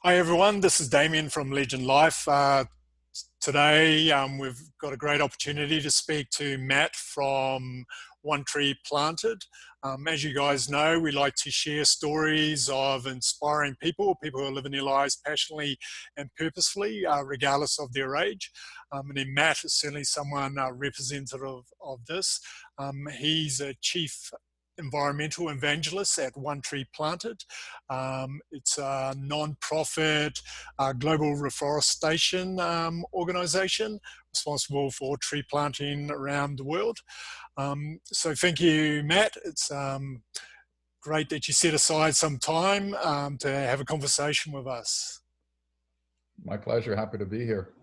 Hi everyone, this is Damien from Legend Life. Today we've got a great opportunity to speak to Matt from One Tree Planted. As you guys know, we like to share stories of inspiring people who are living their lives passionately and purposefully, regardless of their age. And then Matt is certainly someone representative of this. He's a chief environmental evangelist at One Tree Planted. It's a non-profit global reforestation organization responsible for tree planting around the world. So thank you, Matt. It's great that you set aside some time to have a conversation with us. My pleasure. Happy to be here.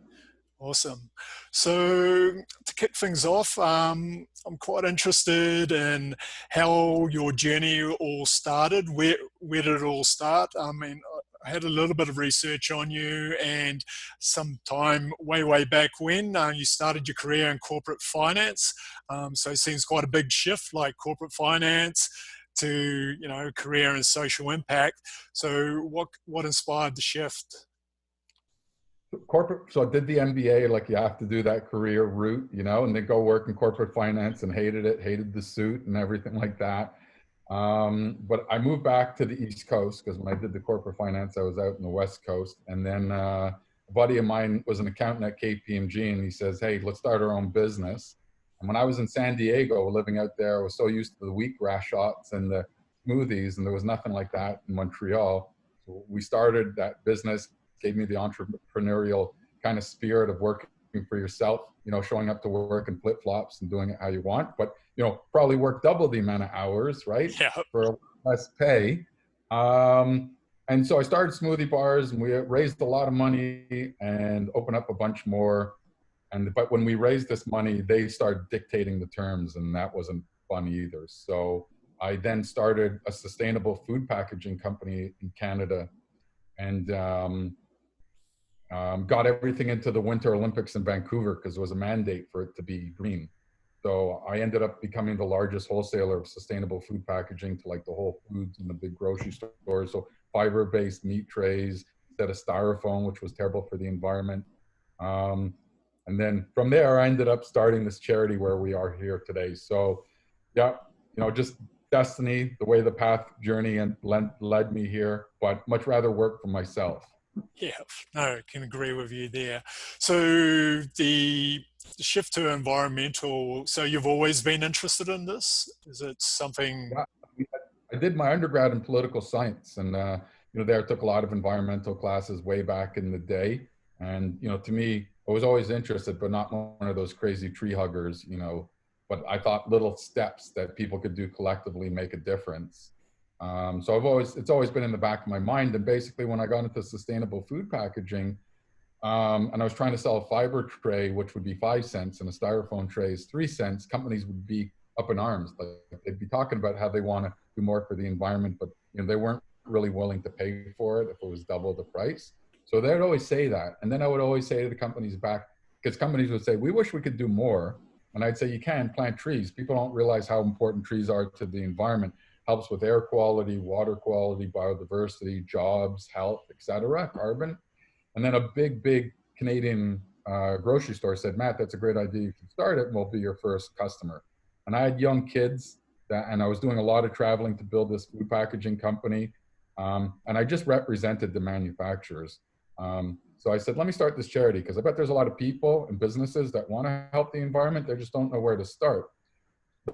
Awesome. So to kick things off, I'm quite interested in how your journey all started. Where did it all start? I mean, I had a little bit of research on you, and sometime way back when you started your career in corporate finance. So it seems quite a big shift, like corporate finance to career and social impact. So what inspired the shift? Corporate, so I did the MBA, like you have to do that career route, and then go work in corporate finance and hated the suit and everything like that. But I moved back to the East Coast because when I did the corporate finance, I was out in the West Coast. And then a buddy of mine was an accountant at KPMG, and he says, hey, let's start our own business. And when I was in San Diego living out there, I was so used to the wheatgrass shots and the smoothies, and there was nothing like that in Montreal. So we started that business. Gave me the entrepreneurial kind of spirit of working for yourself, showing up to work in flip-flops and doing it how you want, but, probably work double the amount of hours, right? Yeah. For less pay. And so I started smoothie bars, and we raised a lot of money and opened up a bunch more. But when we raised this money, they started dictating the terms, and that wasn't fun either. So I then started a sustainable food packaging company in Canada, and got everything into the Winter Olympics in Vancouver because there was a mandate for it to be green. So I ended up becoming the largest wholesaler of sustainable food packaging to like the Whole Foods and the big grocery stores. So fiber-based meat trays instead of styrofoam, which was terrible for the environment. And then from there, I ended up starting this charity where we are here today. So yeah, just destiny, the way the path journey and led me here, but much rather work for myself. Yeah, no, I can agree with you there. So the shift to environmental, so you've always been interested in this? Is it something? Yeah, I did my undergrad in political science, and there I took a lot of environmental classes way back in the day. And to me, I was always interested, but not one of those crazy tree huggers, but I thought little steps that people could do collectively make a difference. So it's always been in the back of my mind. And basically when I got into sustainable food packaging, and I was trying to sell a fiber tray, which would be 5 cents, and a styrofoam tray is 3 cents, companies would be up in arms. Like they'd be talking about how they want to do more for the environment, but they weren't really willing to pay for it if it was double the price. So they'd always say that. And then I would always say to the companies back, because companies would say, we wish we could do more. And I'd say, you can plant trees. People don't realize how important trees are to the environment. Helps with air quality, water quality, biodiversity, jobs, health, etc., carbon. And then a big Canadian grocery store said, Matt, that's a great idea. You should start it, and we'll be your first customer. And I had young kids, and I was doing a lot of traveling to build this food packaging company. And I just represented the manufacturers. So I said, let me start this charity, because I bet there's a lot of people and businesses that want to help the environment. They just don't know where to start.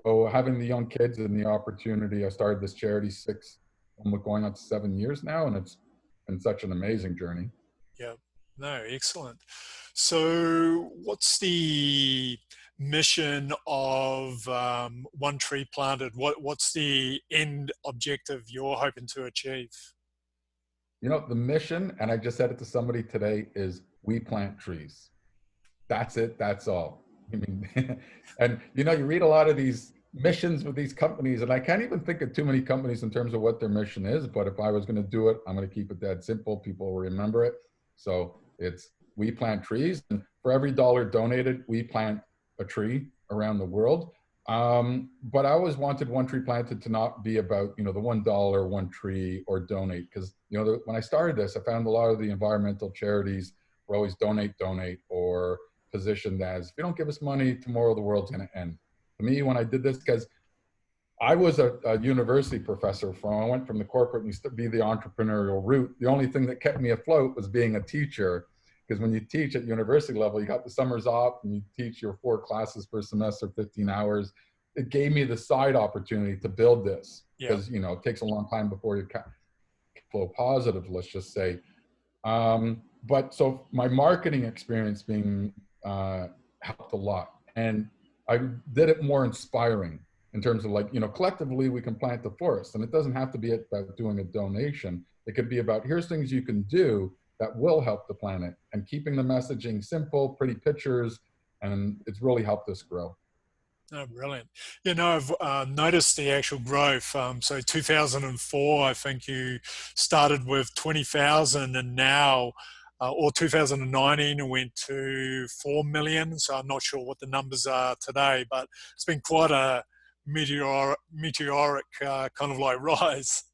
So having the young kids and the opportunity, I started this charity going on to 7 years now, and it's been such an amazing journey. Yeah, no, excellent. So what's the mission of One Tree Planted? What's the end objective you're hoping to achieve? The mission, and I just said it to somebody today, is we plant trees. That's it. That's all. I mean, and you read a lot of these missions with these companies, and I can't even think of too many companies in terms of what their mission is, but if I was going to do it, I'm going to keep it that simple. People will remember it. So it's we plant trees, and for every dollar donated, we plant a tree around the world. But I always wanted One Tree Planted to not be about, the $1, one tree or donate. Because, when I started this, I found a lot of the environmental charities were always donate, donate, or positioned as, if you don't give us money, tomorrow the world's going to end. To me, when I did this, because I was a university professor I went from the corporate and used to be the entrepreneurial route. The only thing that kept me afloat was being a teacher. Because when you teach at university level, you got the summers off and you teach your 4 classes per semester, 15 hours. It gave me the side opportunity to build this Yeah. because, it takes a long time before you flow positive, let's just say. But so my marketing experience being helped a lot. And I did it more inspiring in terms of like, collectively we can plant the forest. And it doesn't have to be about doing a donation. It could be about here's things you can do that will help the planet, and keeping the messaging simple, pretty pictures. And it's really helped us grow. Oh, brilliant. I've noticed the actual growth. So 2004, I think you started with 20,000 and now, or 2019, it went to 4 million. So I'm not sure what the numbers are today, but it's been quite a meteoric kind of like rise.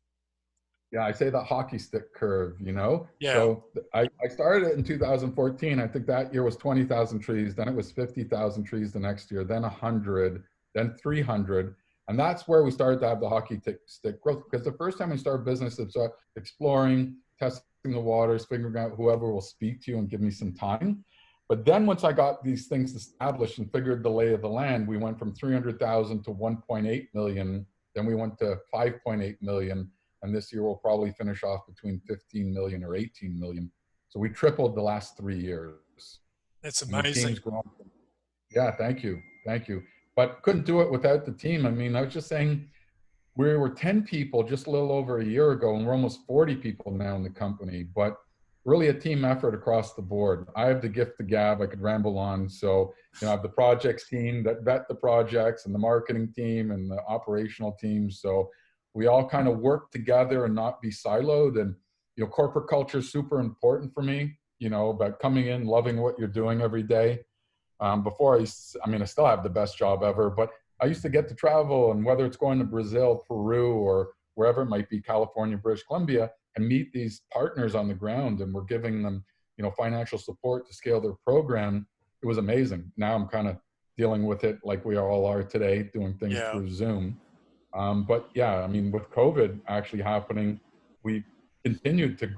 Yeah, I say the hockey stick curve. Yeah, So I started it in 2014. I think that year was 20,000 trees. Then it was 50,000 trees the next year, then 100, then 300. And that's where we started to have the hockey stick growth. Because the first time we started business, it's exploring, testing the waters, figuring out whoever will speak to you and give me some time. But then once I got these things established and figured the lay of the land, we went from 300,000 to 1.8 million. Then we went to 5.8 million. And this year we'll probably finish off between 15 million or 18 million. So we tripled the last 3 years. that's And the amazing. team's grown. Yeah, thank you. Thank you. But couldn't do it without the team. I mean, I was just saying we were 10 people just a little over a year ago, and we're almost 40 people now in the company. But really a team effort across the board. I have the gift of gab. I could ramble on. So, I have the projects team that vet the projects, and the marketing team and the operational team. So we all kind of work together and not be siloed. And, corporate culture is super important for me, about coming in, loving what you're doing every day. Before I still have the best job ever, but I used to get to travel, and whether it's going to Brazil, Peru, or wherever it might be, California, British Columbia, and meet these partners on the ground, and we're giving them, financial support to scale their program. It was amazing. Now I'm kind of dealing with it like we all are today, doing things Yeah. through Zoom. But yeah, with COVID actually happening, we continued to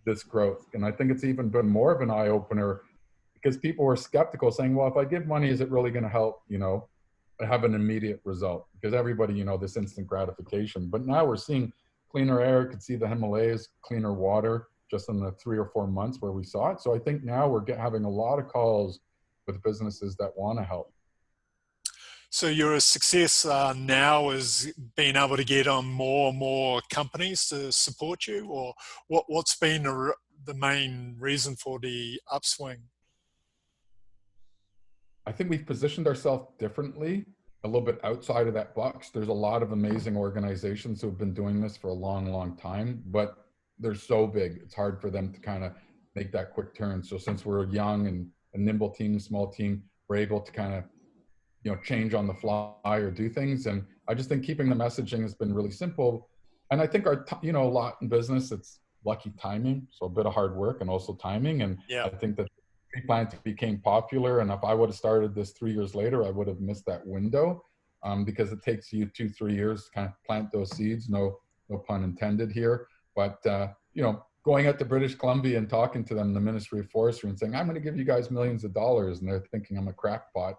this growth. And I think it's even been more of an eye opener because people were skeptical, saying, well, if I give money, is it really going to help, have an immediate result? Because everybody, this instant gratification. But now we're seeing cleaner air, could see the Himalayas, cleaner water just in the 3 or 4 months where we saw it. So I think now we're having a lot of calls with businesses that want to help. So your success now is being able to get on more and more companies to support you, or what's been the main reason for the upswing? I think we've positioned ourselves differently, a little bit outside of that box. There's a lot of amazing organizations who have been doing this for a long, long time, but they're so big, it's hard for them to kind of make that quick turn. So since we're a young and a nimble team, small team, we're able to kind of, change on the fly or do things. And I just think keeping the messaging has been really simple. And I think a lot in business, it's lucky timing. So a bit of hard work and also timing. And Yeah, I think that tree plant became popular. And if I would have started this 3 years later, I would have missed that window, because it takes you 2-3 years to kind of plant those seeds. No pun intended here. But, going out to British Columbia and talking to them, the Ministry of Forestry, and saying, I'm going to give you guys millions of dollars. And they're thinking I'm a crackpot,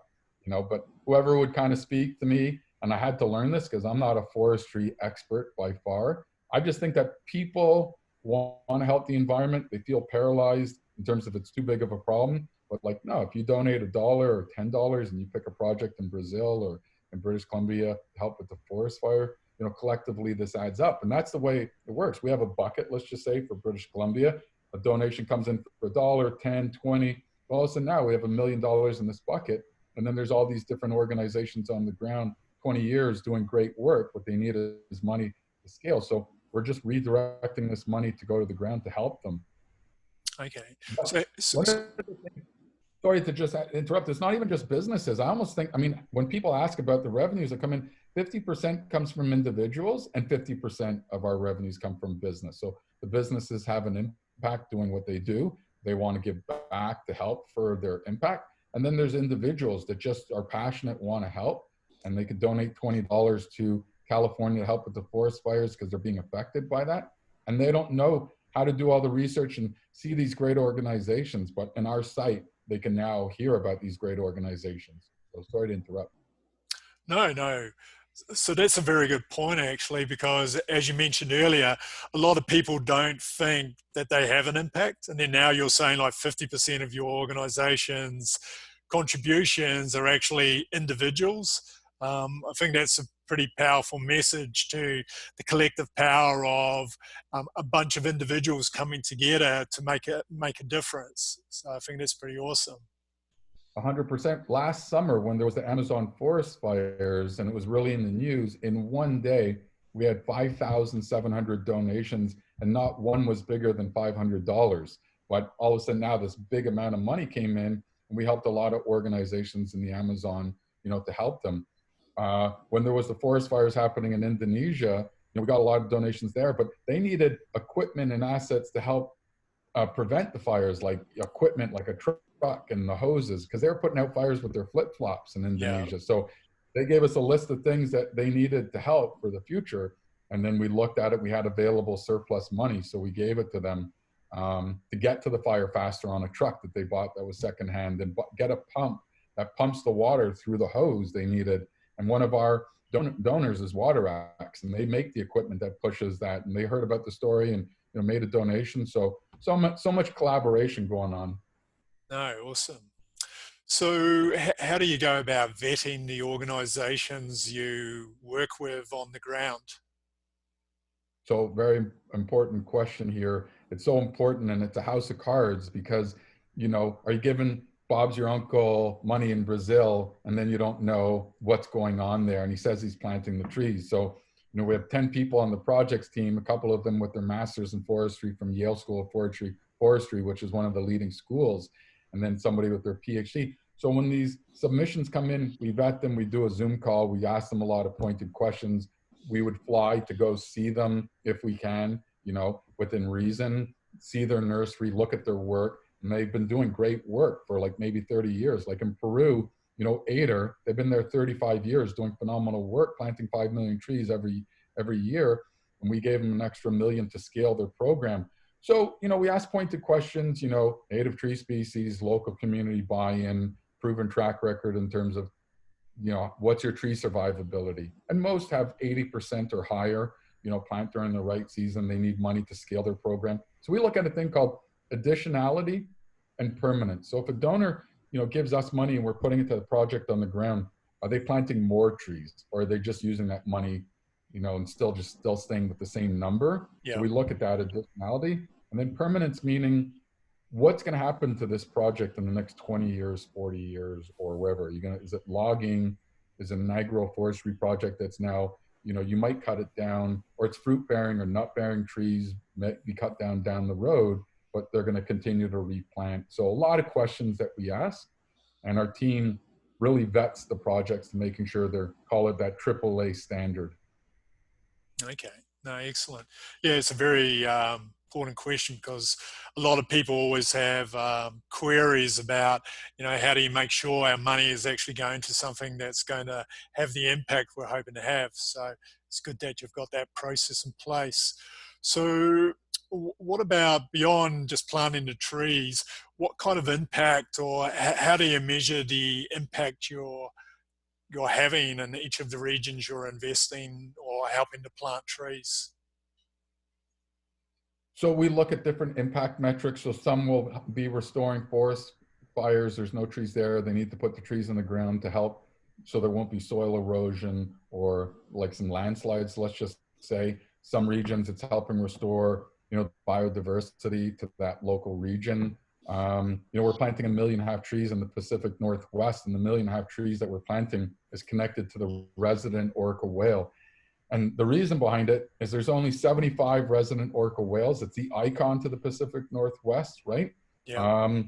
but whoever would kind of speak to me, and I had to learn this because I'm not a forestry expert by far. I just think that people want to help the environment. They feel paralyzed in terms of it's too big of a problem. But like, no, if you donate $1 or $10 and you pick a project in Brazil or in British Columbia to help with the forest fire, collectively this adds up. And that's the way it works. We have a bucket, let's just say, for British Columbia. A donation comes in for $1, 10, 20. Well, all of a sudden now we have $1 million in this bucket. And then there's all these different organizations on the ground, 20 years doing great work. What they need is money to scale. So we're just redirecting this money to go to the ground to help them. okay. But So, so, one of the things, Sorry to just interrupt. It's not even just businesses. I almost think, I mean, when people ask about the revenues that come in, 50% comes from individuals and 50% of our revenues come from business. So the businesses have an impact doing what they do. They want to give back to help for their impact. And then there's individuals that just are passionate, want to help, and they could donate $20 to California to help with the forest fires because they're being affected by that. And they don't know how to do all the research and see these great organizations. But in our site, they can now hear about these great organizations. So sorry to interrupt. No, no. So that's a very good point, actually, because as you mentioned earlier, a lot of people don't think that they have an impact. And then now you're saying like 50% of your organization's contributions are actually individuals. I think that's a pretty powerful message to the collective power of a bunch of individuals coming together to make a difference. So I think that's pretty awesome. 100%. Last summer, when there was the Amazon forest fires and it was really in the news, in one day, we had 5,700 donations and not one was bigger than $500. But all of a sudden now this big amount of money came in and we helped a lot of organizations in the Amazon, to help them. When there was the forest fires happening in Indonesia, we got a lot of donations there, but they needed equipment and assets to help prevent the fires, like equipment, like a truck and the hoses, because they were putting out fires with their flip-flops in Indonesia. Yeah. So they gave us a list of things that they needed to help for the future. And then we looked at it, we had available surplus money. So we gave it to them to get to the fire faster on a truck that they bought that was secondhand, and get a pump that pumps the water through the hose they needed. And one of our donors is WaterX, and they make the equipment that pushes that. And they heard about the story and made a donation. So much collaboration going on. No, awesome. So how do you go about vetting the organizations you work with on the ground? So very important question here. It's so important, and it's a house of cards because, are you giving Bob's your uncle money in Brazil and then you don't know what's going on there? And he says he's planting the trees. So, we have 10 people on the projects team, a couple of them with their masters in forestry from Yale School of Forestry, which is one of the leading schools, and then somebody with their PhD. So when these submissions come in, we vet them, we do a Zoom call, we ask them a lot of pointed questions. We would fly to go see them if we can, within reason, see their nursery, look at their work. And they've been doing great work for like maybe 30 years. Like in Peru, Ader, they've been there 35 years doing phenomenal work, planting 5 million trees every year. And we gave them an extra $1 million to scale their program. So, we ask pointed questions, native tree species, local community buy-in, proven track record in terms of, what's your tree survivability? And most have 80% or higher, plant during the right season. They need money to scale their program. So we look at a thing called additionality and permanence. So if a donor, gives us money and we're putting it to the project on the ground, are they planting more trees, or are they just using that money, and still staying with the same number? Yeah. So we look at that additionality. And then permanence, meaning what's going to happen to this project in the next 20 years, 40 years, or wherever. Is it logging? Is it an agroforestry project that's now, you might cut it down, or it's fruit bearing or nut bearing trees may be cut down the road, but they're going to continue to replant. So a lot of questions that we ask, and our team really vets the projects to making sure they're, call it that AAA standard. Okay, no, excellent. Yeah, it's a very important question, because a lot of people always have queries about, how do you make sure our money is actually going to something that's going to have the impact we're hoping to have. So it's good that you've got that process in place. So what about beyond just planting the trees? What kind of impact, or how do you measure the impact you're having in each of the regions you're investing or helping to plant trees? So we look at different impact metrics. So some will be restoring forest fires. There's no trees there. They need to put the trees in the ground to help so there won't be soil erosion or like some landslides, let's just say. Some regions it's helping restore, biodiversity to that local region. We're planting 1.5 million trees in the Pacific Northwest, and the 1.5 million trees that we're planting is connected to the resident orca whale. And the reason behind it is there's only 75 resident orca whales. It's the icon to the Pacific Northwest, right? Yeah.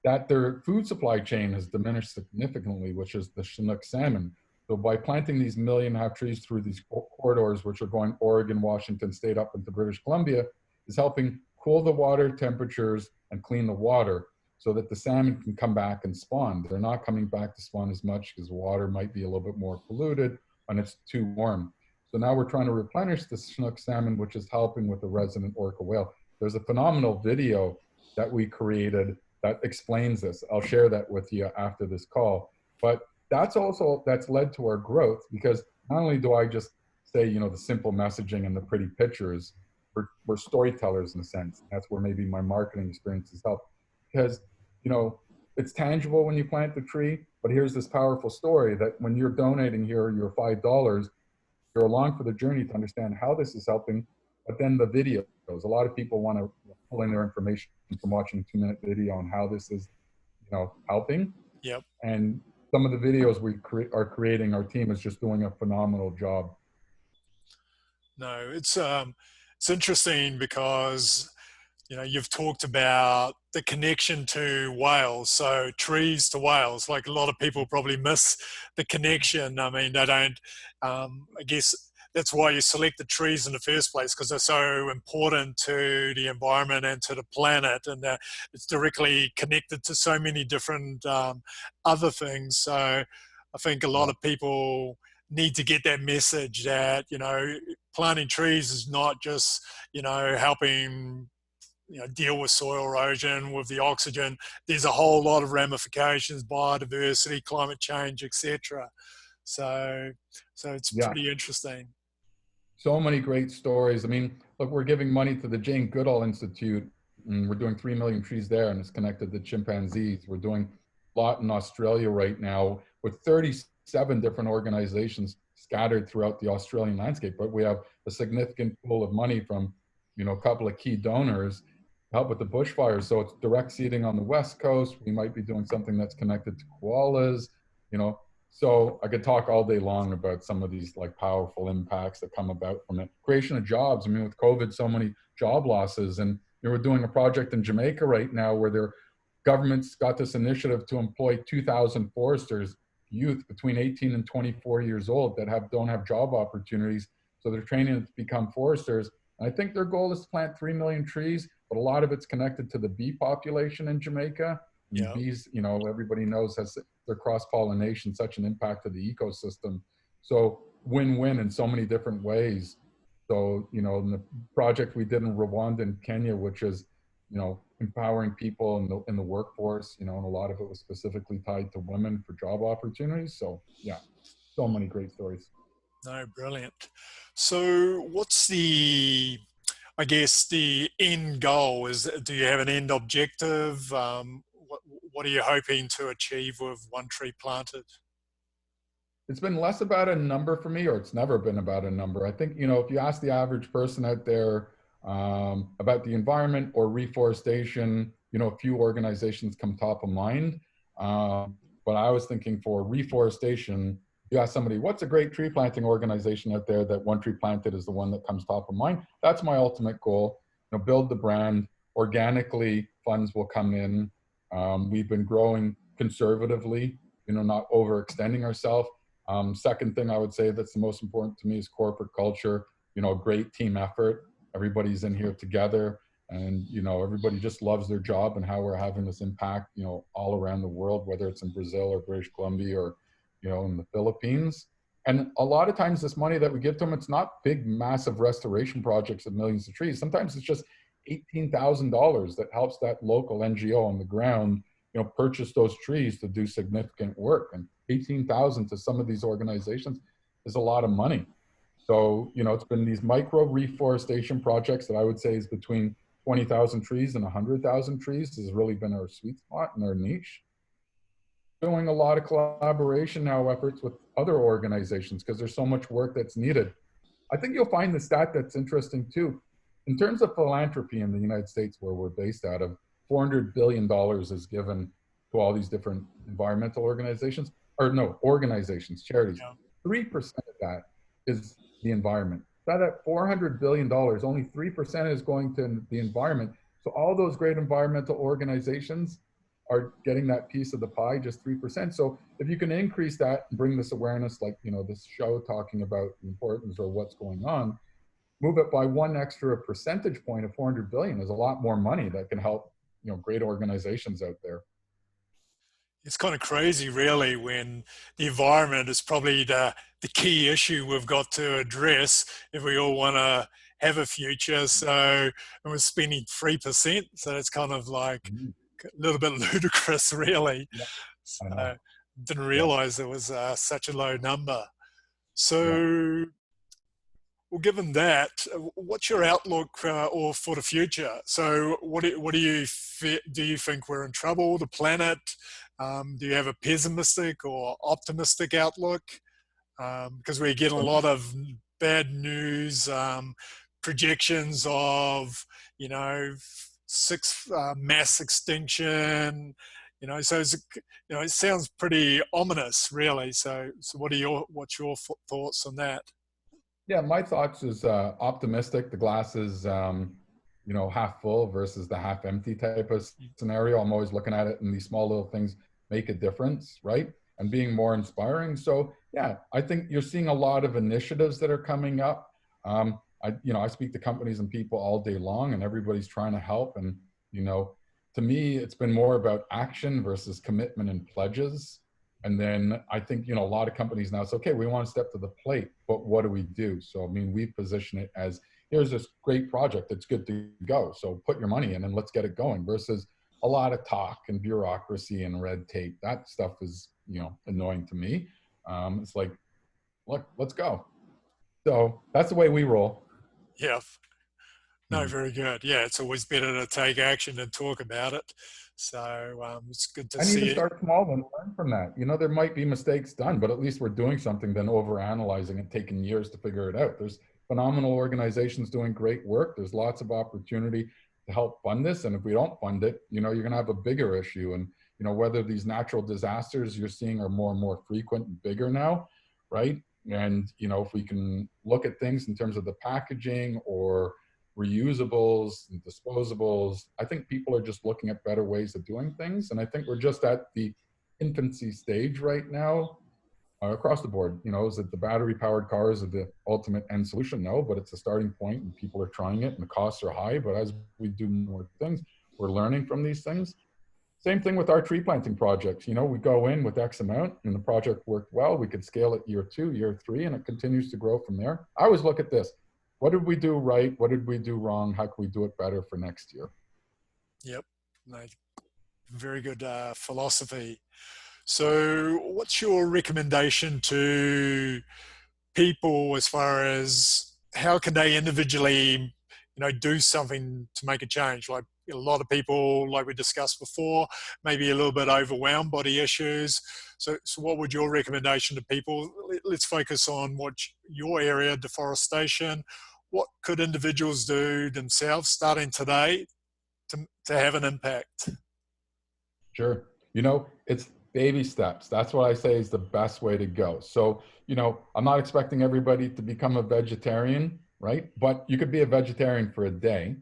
that their food supply chain has diminished significantly, which is the Chinook salmon. So by planting these 1.5 million trees through these corridors, which are going Oregon, Washington State up into British Columbia, is helping cool the water temperatures and clean the water so that the salmon can come back and spawn. They're not coming back to spawn as much because the water might be a little bit more polluted and it's too warm. So now we're trying to replenish the Chinook salmon, which is helping with the resident orca whale. There's a phenomenal video that we created that explains this. I'll share that with you after this call. But that's led to our growth, because not only do I just say, the simple messaging and the pretty pictures, we're storytellers in a sense. That's where maybe my marketing experience has helped, because, it's tangible when you plant the tree, but here's this powerful story that when you're donating here your $5, you're along for the journey to understand how this is helping. But then the videos, a lot of people want to pull in their information from watching a 2-minute video on how this is, helping. Yep. And some of the videos we are creating, our team is just doing a phenomenal job. No, it's interesting because you've talked about the connection to whales, so trees to whales. Like, a lot of people probably miss the connection. I mean, they don't. I guess that's why you select the trees in the first place, because they're so important to the environment and to the planet, and it's directly connected to so many different other things. So I think a lot of people need to get that message that planting trees is not just helping deal with soil erosion, with the oxygen. There's a whole lot of ramifications: biodiversity, climate change, etc. So it's pretty interesting. So many great stories. I mean, look, we're giving money to the Jane Goodall Institute, and we're doing 3 million trees there, and it's connected to chimpanzees. We're doing a lot in Australia right now with 37 different organizations scattered throughout the Australian landscape. But we have a significant pool of money from, a couple of key donors to help with the bushfires. So it's direct seeding on the West Coast. We might be doing something that's connected to koalas, So I could talk all day long about some of these powerful impacts that come about from it. Creation of jobs. I mean, with COVID, so many job losses. And we're doing a project in Jamaica right now where their government's got this initiative to employ 2,000 foresters, youth between 18 and 24 years old that don't have job opportunities. So they're training them to become foresters. And I think their goal is to plant 3 million trees, but a lot of it's connected to the bee population in Jamaica. And bees, everybody knows has their cross-pollination such an impact to the ecosystem. So win-win in so many different ways. So, in the project we did in Rwanda and Kenya, which is, empowering people in the workforce, and a lot of it was specifically tied to women for job opportunities. So yeah, so many great stories. No, brilliant. So what's I guess the end goal is? Do you have an end objective? What are you hoping to achieve with One Tree Planted? It's been less about a number for me, or it's never been about a number. I think, if you ask the average person out there about the environment or reforestation, a few organizations come top of mind. But I was thinking for reforestation, you ask somebody, what's a great tree planting organization out there, that One Tree Planted is the one that comes top of mind. That's my ultimate goal. Build the brand. Organically, funds will come in. We've been growing conservatively, not overextending ourselves. Second thing I would say that's the most important to me is corporate culture, great team effort. Everybody's in here together, and, everybody just loves their job and how we're having this impact, all around the world, whether it's in Brazil or British Columbia or, in the Philippines. And a lot of times this money that we give to them, it's not big, massive restoration projects of millions of trees. Sometimes it's just $18,000 that helps that local NGO on the ground, purchase those trees to do significant work. And 18,000 to some of these organizations is a lot of money. So, it's been these micro reforestation projects that I would say is between 20,000 trees and 100,000 trees has really been our sweet spot and our niche. Doing a lot of collaboration now efforts with other organizations because there's so much work that's needed. I think you'll find the stat that's interesting too. In terms of philanthropy in the United States, where we're based out of, $400 billion is given to all these different environmental organizations, charities. 3% of that is the environment. That at $400 billion, only 3% is going to the environment. So all those great environmental organizations are getting that piece of the pie, just 3%. So if you can increase that and bring this awareness, like, you know, this show talking about the importance or what's going on, move it by one extra percentage point of 400 billion is a lot more money that can help, you know, great organizations out there. It's kind of crazy, really, when the environment is probably the key issue we've got to address if we all want to have a future. So, and we're spending 3%. So it's kind of like Mhm. a little bit ludicrous, really. Yeah, I know. So, didn't Yeah, realize it was such a low number. yeah. So, well, given that, what's your outlook or for the future? So, what do do you think we're in trouble? The planet? Do you have a pessimistic or optimistic outlook? Because we're getting a lot of bad news, projections of, you know, mass extinction. You know, so you know, it sounds pretty ominous, really. So what's your thoughts on that? Yeah, my thoughts is optimistic. The glass is, you know, half full versus the half empty type of scenario. I'm always looking at it, and these small little things make a difference, right? And being more inspiring. So yeah, I think you're seeing a lot of initiatives that are coming up. You know, I speak to companies and people all day long, and everybody's trying to help. And you know, to me, it's been more about action versus commitment and pledges. And then I think, you know, a lot of companies now say, okay, we want to step to the plate, but what do we do? So, I mean, we position it as, here's this great project that's good to go. So put your money in and let's get it going, versus a lot of talk and bureaucracy and red tape. That stuff is, you know, annoying to me. It's like, look, let's go. So that's the way we roll. Yeah. No, Hmm. very good. Yeah, it's always better to take action than talk about it. So it's good to And even see it. start small and learn from that. You know, there might be mistakes done, but at least we're doing something than over analyzing and taking years to figure it out. There's phenomenal organizations doing great work. There's lots of opportunity to help fund this. And if we don't fund it, you know, you're going to have a bigger issue. And, you know, whether these natural disasters you're seeing are more and more frequent and bigger now, right? And, you know, if we can look at things in terms of the packaging or reusables and disposables. I think people are just looking at better ways of doing things. And I think we're just at the infancy stage right now across the board. You know, is it the battery powered cars are the ultimate end solution? No, but it's a starting point and people are trying it and the costs are high. But as we do more things, we're learning from these things. Same thing with our tree planting projects. You know, we go in with X amount and the project worked well. We could scale it year 2, year 3, and it continues to grow from there. I always look at this. What did we do right? What did we do wrong? How can we do it better for next year? Yep. No, very good philosophy. So, what's your recommendation to people as far as how can they individually, you know, do something to make a change? Like a lot of people, like we discussed before, maybe a little bit overwhelmed by the issues. So what would your recommendation to people? Let's focus on what your area, deforestation. What could individuals do themselves starting today to have an impact? Sure. You know, it's baby steps. That's what I say is the best way to go. So, you know, I'm not expecting everybody to become a vegetarian, right? But you could be a vegetarian for a day.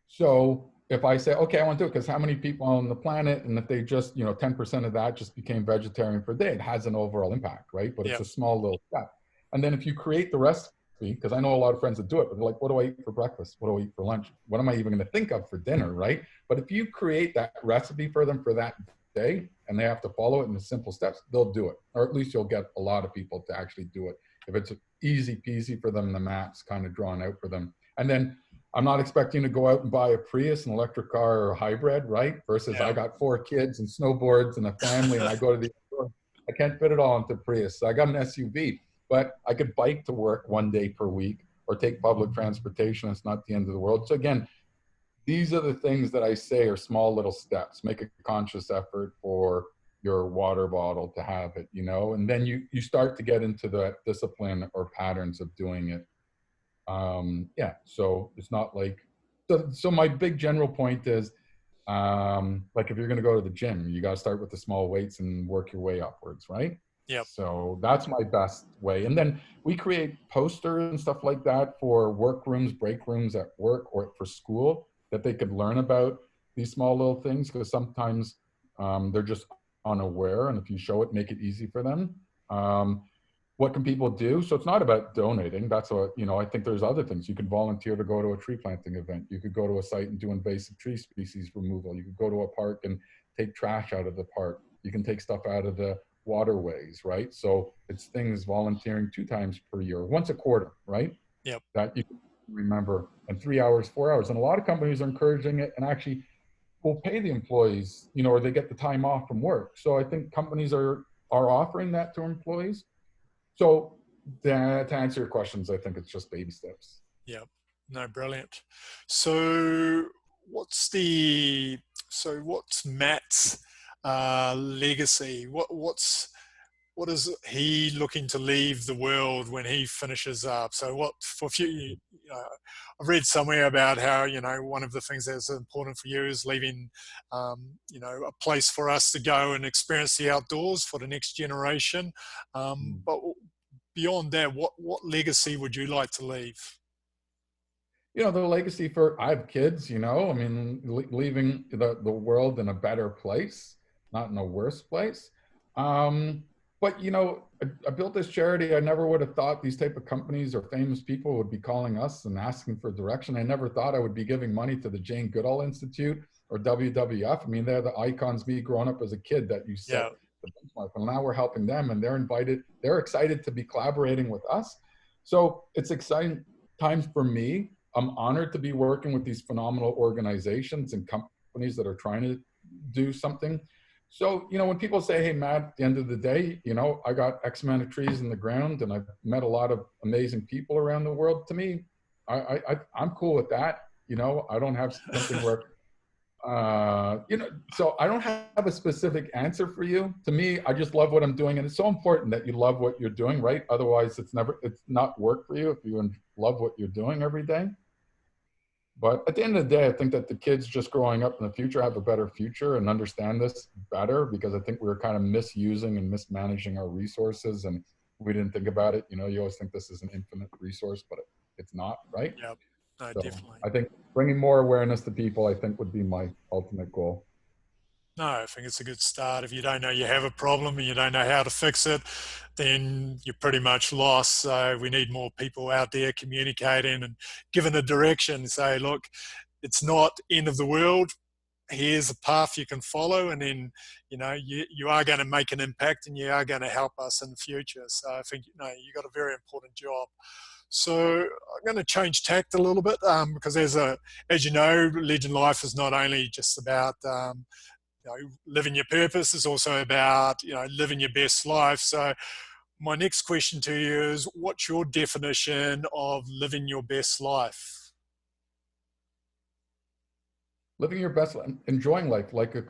So if I say, okay, I want to do it, because how many people on the planet, and if they just, you know, 10% of that just became vegetarian for a day, it has an overall impact, right? But it's Yep. a small little step. And then if you create the recipe, because I know a lot of friends that do it, but they're like, what do I eat for breakfast? What do I eat for lunch? What am I even going to think of for dinner, right? But if you create that recipe for them for that day and they have to follow it in the simple steps, they'll do it. Or at least you'll get a lot of people to actually do it. If it's easy peasy for them, the map's kind of drawn out for them. And then I'm not expecting to go out and buy a Prius, an electric car, or a hybrid, right? Versus I Yep. got 4 kids and snowboards and a family and I go to the store. I can't fit it all into Prius. So I got an SUV, but I could bike to work 1 day per week or take public transportation. It's not the end of the world. So again, these are the things that I say are small little steps. Make a conscious effort for your water bottle to have it, you know, and then you start to get into the discipline or patterns of doing it. Yeah, so it's not like, so my big general point is, like if you're going to go to the gym, you got to start with the small weights and work your way upwards, right? Yep. So that's my best way. And then we create posters and stuff like that for work rooms, break rooms at work or for school that they could learn about these small little things. Because sometimes They're just unaware, and if you show it, make it easy for them. Um, what can people do? So it's not about donating. That's what, I think there's other things. You can volunteer to go to a tree planting event. You could go to a site and do invasive tree species removal. You could go to a park and take trash out of the park. You can take stuff out of the waterways, right? So it's things volunteering 2 times per year, once a quarter, right? Yep. That you can remember, and 3 hours, 4 hours. And a lot of companies are encouraging it and actually will pay the employees, or they get the time off from work. So I think companies are offering that to employees. So to answer your questions, I think it's just baby steps. Yep. No, brilliant. So what's Matt's legacy? What is he looking to leave the world when he finishes up? So I've read somewhere about how, one of the things that's important for you is leaving, a place for us to go and experience the outdoors for the next generation. But beyond that, what legacy would you like to leave? The legacy I have kids, I mean, leaving the world in a better place, not in a worse place. But, I built this charity. I never would have thought these type of companies or famous people would be calling us and asking for direction. I never thought I would be giving money to the Jane Goodall Institute or WWF. I mean, they're the icons, me growing up as a kid that you set the benchmark. And now we're helping them, and they're excited to be collaborating with us. So it's exciting times for me. I'm honored to be working with these phenomenal organizations and companies that are trying to do something. So, when people say, hey, Matt, at the end of the day, I got X amount of trees in the ground and I've met a lot of amazing people around the world. To me, I'm cool with that. I don't have something where, so I don't have a specific answer for you. To me, I just love what I'm doing. And it's so important that you love what you're doing, right? Otherwise, it's not work for you if you love what you're doing every day. But at the end of the day, I think that the kids just growing up in the future have a better future and understand this better, because I think we were kind of misusing and mismanaging our resources, and we didn't think about it. You always think this is an infinite resource, but it's not, right? Yep. No, So definitely. I think bringing more awareness to people, I think, would be my ultimate goal. No, I think it's a good start. If you don't know you have a problem and you don't know how to fix it, then you're pretty much lost. So we need more people out there communicating and giving a direction. Say, look, it's not end of the world. Here's a path you can follow, and then you are going to make an impact, and you are going to help us in the future. So I think you got a very important job. So I'm going to change tact a little bit, because as you know, Legend Life is not only just about living your purpose. It's also about living your best life. So my next question to you is, what's your definition of living your best life? Living your best life, enjoying life, like a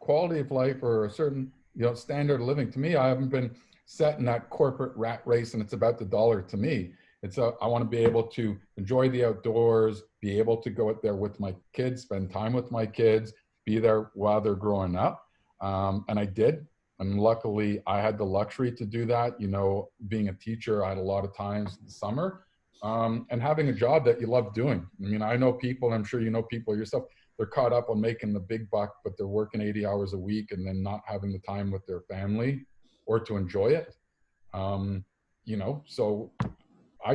quality of life or a certain standard of living. To me, I haven't been set in that corporate rat race, and it's about the dollar. To me, I want to be able to enjoy the outdoors, be able to go out there with my kids, spend time with my kids, be there while they're growing up. And I did. And luckily, I had the luxury to do that. Being a teacher, I had a lot of times in the summer, and having a job that you love doing. I mean, I know people, and I'm sure you know people yourself, they're caught up on making the big buck, but they're working 80 hours a week and then not having the time with their family or to enjoy it. So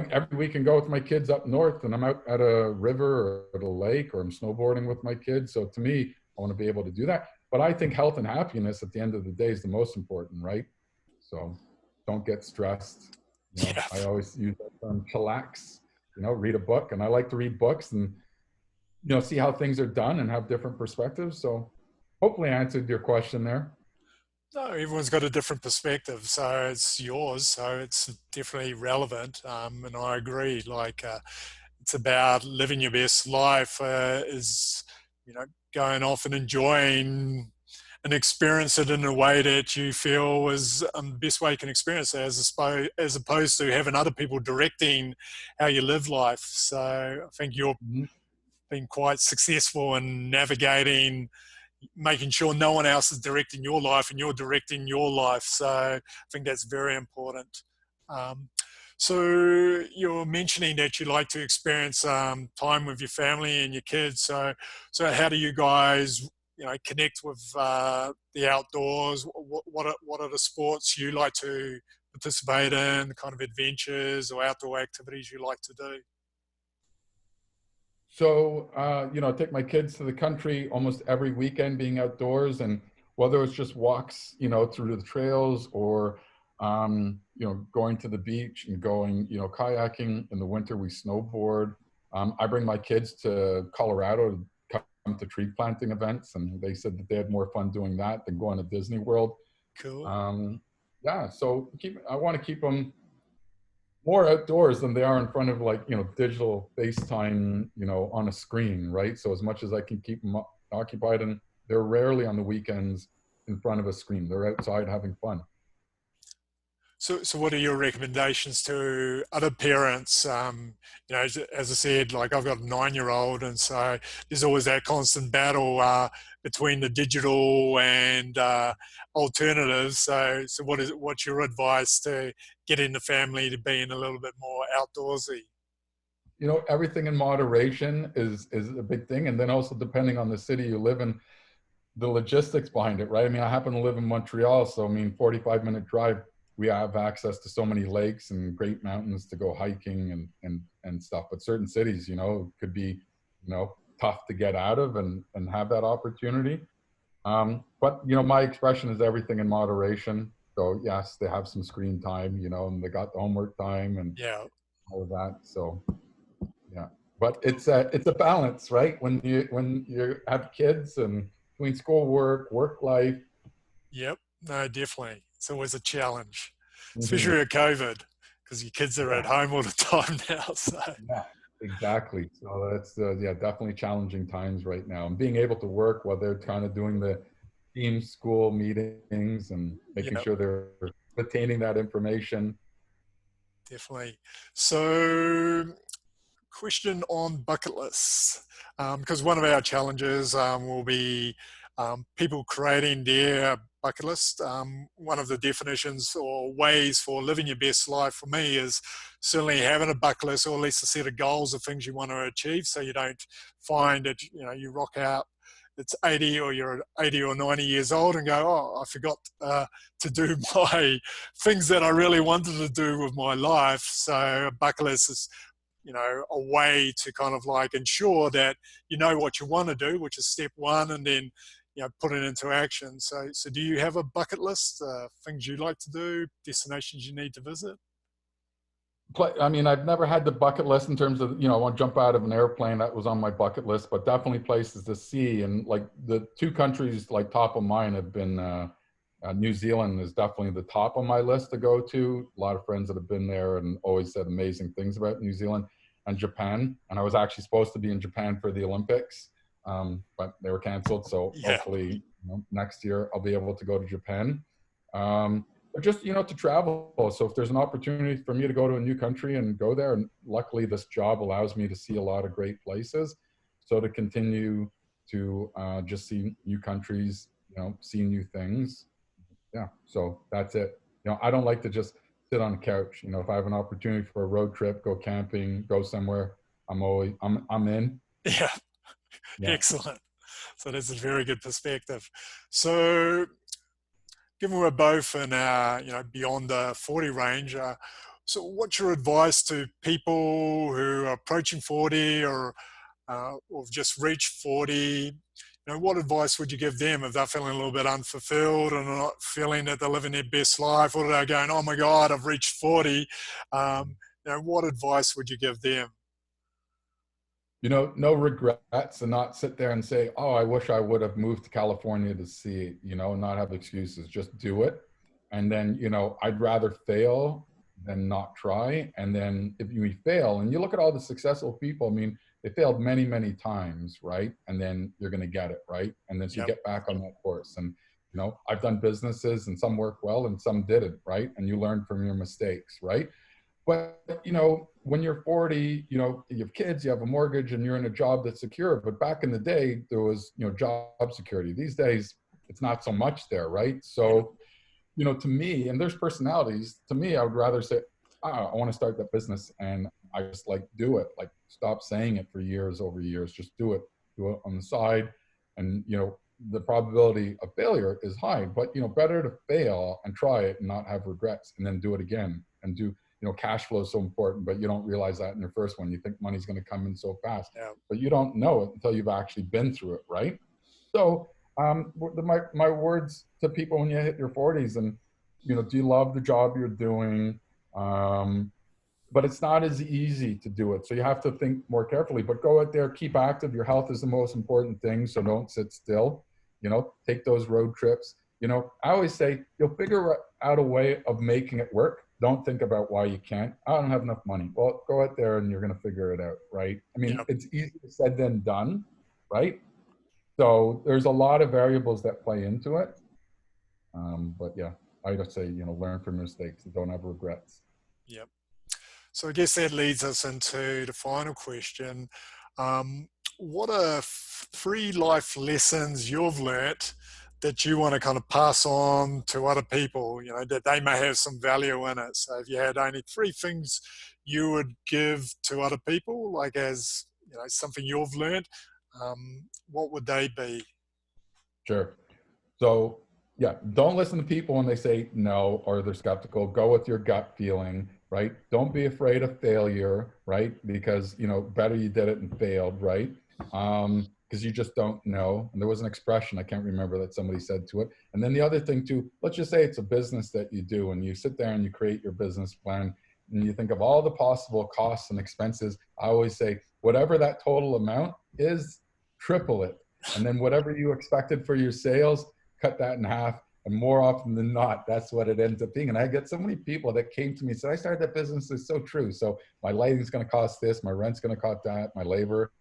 every week I go with my kids up north, and I'm out at a river or at a lake, or I'm snowboarding with my kids. So to me, I want to be able to do that. But I think health and happiness at the end of the day is the most important, right? So don't get stressed. I always use that term, chillax, read a book. And I like to read books and, see how things are done and have different perspectives. So hopefully I answered your question there. No, everyone's got a different perspective, so it's yours, so it's definitely relevant. And I agree, it's about living your best life, is, going off and enjoying and experience it in a way that you feel is the best way you can experience it, as opposed to having other people directing how you live life. So I think you've been quite successful in navigating, making sure no one else is directing your life and you're directing your life. So I think that's very important. So you're mentioning that you like to experience time with your family and your kids. So how do you guys connect with the outdoors? What are the sports you like to participate in, the kind of adventures or outdoor activities you like to do? So, I take my kids to the country almost every weekend being outdoors, and whether it's just walks, through the trails or, going to the beach and going, kayaking. In the winter, we snowboard. I bring my kids to Colorado to come to tree planting events, and they said that they had more fun doing that than going to Disney World. Cool. Yeah, so I want to keep them more outdoors than they are in front of digital FaceTime, on a screen, right? So as much as I can keep them occupied, and they're rarely on the weekends in front of a screen. They're outside having fun. So what are your recommendations to other parents? As I said, like I've got a 9-year-old, and so there's always that constant battle between the digital and alternatives. So what's your advice to getting the family to being a little bit more outdoorsy? Everything in moderation is a big thing, and then also depending on the city you live in, the logistics behind it, right? I mean, I happen to live in Montreal, so 45-minute drive, we have access to so many lakes and great mountains to go hiking and stuff. But certain cities, could be, tough to get out of and have that opportunity. But my expression is everything in moderation. So yes, they have some screen time, and they got the homework time and Yeah. all of that. So yeah, but it's a balance, right? When you have kids and between school work life. Yep. No, definitely. It's always a challenge, Hmm. especially with COVID, because your kids are at Yeah, home all the time now. So yeah, exactly. So that's yeah, definitely challenging times right now. And being able to work while they're kind of doing the team school meetings and making yeah, sure they're retaining that information. definitely. So question on bucket lists, because one of our challenges will be people creating their bucket list. One of the definitions or ways for living your best life for me is certainly having a bucket list, or at least a set of goals of things you want to achieve, so you don't find that you rock out, it's 80 or you're 80 or 90 years old and go, oh, I forgot to do my things that I really wanted to do with my life. So a bucket list is a way to kind of like ensure that you know what you want to do, which is step one, and then put it into action. So do you have a bucket list, things you like to do, destinations you need to visit? I mean, I've never had the bucket list in terms of, I want to jump out of an airplane. That was on my bucket list, but definitely places to see. And like the two countries like top of mind have been New Zealand is definitely the top of my list to go to. A lot of friends that have been there and always said amazing things about New Zealand, and Japan. And I was actually supposed to be in Japan for the Olympics, but they were canceled. So Yeah. hopefully next year I'll be able to go to Japan. But just to travel. So if there's an opportunity for me to go to a new country and go there, and luckily this job allows me to see a lot of great places, so to continue to just see new countries, see new things. Yeah, so that's it. I don't like to just sit on the couch. If I have an opportunity for a road trip, go camping, go somewhere, I'm in. Yeah. Yeah. Excellent. So that's a very good perspective. So given we're both in beyond the 40 range, so what's your advice to people who are approaching 40 or have just reached 40? What advice would you give them if they're feeling a little bit unfulfilled and not feeling that they're living their best life, or they're going, oh my God, I've reached 40? What advice would you give them? No regrets, and not sit there and say, oh, I wish I would have moved to California to see it, not have excuses. Just do it. And then, I'd rather fail than not try. And then if you fail, and you look at all the successful people, I mean, they failed many, many times, right? And then you're going to get it, right? And then so you Yep. get back on that course. And, I've done businesses and some worked well and some didn't, right? And you learn from your mistakes, right? But when you're 40, you have kids, you have a mortgage, and you're in a job that's secure. But back in the day, there was job security. These days, it's not so much there, right? Yep. So to me, and there's personalities. To me, I would rather say, I want to start that business, and I just do it. Like stop saying it for years over years. Just do it on the side, and the probability of failure is high. But, better to fail and try it and not have regrets, and then do it again and do, cash flow is so important, but you don't realize that in your first one. You think money's going to come in so fast, Yeah. but you don't know it until you've actually been through it, right? So, my words to people when you hit your 40s, and, do you love the job you're doing? But it's not as easy to do it. So you have to think more carefully, but go out there, keep active. Your health is the most important thing. So don't sit still, take those road trips. I always say you'll figure out a way of making it work. Don't think about why you can't. I don't have enough money. Well, go out there and you're going to figure it out, right? I mean, Yep. it's easier said than done, right? So there's a lot of variables that play into it. But yeah, I just say, learn from mistakes. Don't have regrets. Yep. So I guess that leads us into the final question. What are three life lessons you've learnt that you want to kind of pass on to other people, that they may have some value in it? So if you had only three things you would give to other people, like as, something you've learned, what would they be? Sure. So yeah, don't listen to people when they say no or they're skeptical. Go with your gut feeling, right? Don't be afraid of failure, right? Because, better you did it and failed, right? Because you just don't know. And there was an expression, I can't remember, that somebody said to it. And then the other thing too, let's just say it's a business that you do, and you sit there and you create your business plan and you think of all the possible costs and expenses. I always say, whatever that total amount is, triple it. And then whatever you expected for your sales, cut that in half. And more often than not, that's what it ends up being. And I get so many people that came to me and said, I started that business. It's so true. So my lighting's going to cost this, my rent's going to cost that, my labor.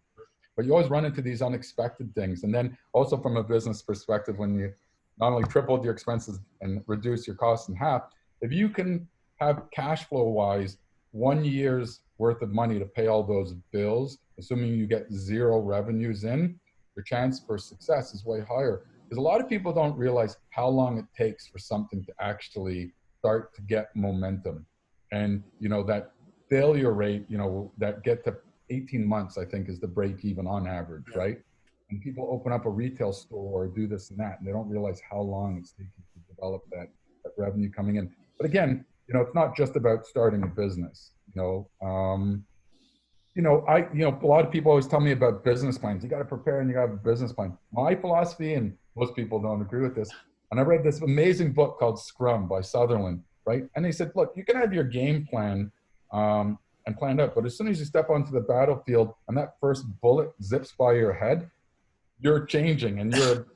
But you always run into these unexpected things. And then also from a business perspective, when you not only tripled your expenses and reduce your costs in half, if you can have cash flow wise 1 year's worth of money to pay all those bills, assuming you get zero revenues in, your chance for success is way higher. Because a lot of people don't realize how long it takes for something to actually start to get momentum. And, that failure rate, that get to 18 months, I think, is the break even on average, Yeah. right? And people open up a retail store or do this and that, and they don't realize how long it's taking to develop that revenue coming in. But again, it's not just about starting a business. A lot of people always tell me about business plans. You got to prepare and you got to have a business plan. My philosophy, and most people don't agree with this, and I read this amazing book called Scrum by Sutherland, right? And he said, look, you can have your game plan and planned out, but as soon as you step onto the battlefield and that first bullet zips by your head, you're changing and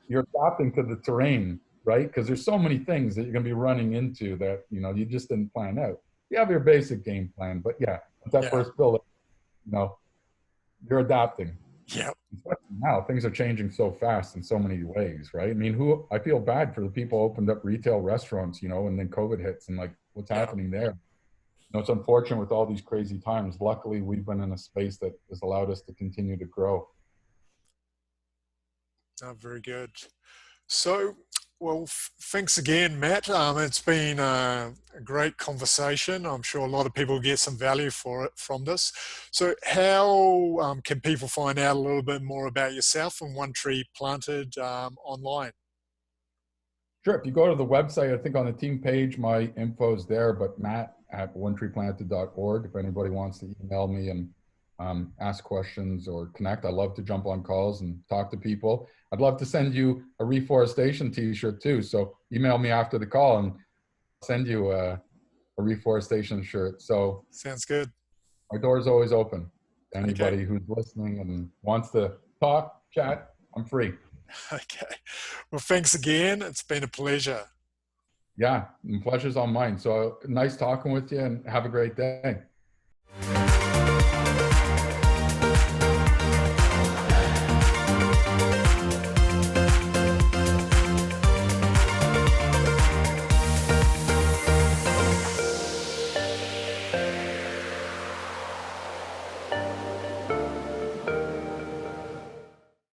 you're adapting to the terrain, right? Because there's so many things that you're going to be running into that, you just didn't plan out. You have your basic game plan, but yeah, that first bullet, you're adapting. Yeah. Now things are changing so fast in so many ways, right? I mean, I feel bad for the people who opened up retail restaurants, and then COVID hits and like what's happening there. It's unfortunate with all these crazy times. Luckily, we've been in a space that has allowed us to continue to grow. Oh, very good. So, well, thanks again, Matt. It's been a great conversation. I'm sure a lot of people get some value from this. So how can people find out a little bit more about yourself and One Tree Planted online? Sure. If you go to the website, I think on the team page, my info is there, but matt@onetreeplanted.org. If anybody wants to email me and ask questions or connect, I love to jump on calls and talk to people. I'd love to send you a reforestation t-shirt too. So email me after the call and I'll send you a reforestation shirt. So sounds good. My door is always open to anybody Okay. who's listening and wants to talk, chat. I'm free. Okay. Well, thanks again. It's been a pleasure. Yeah, the pleasure's all mine. So nice talking with you and have a great day.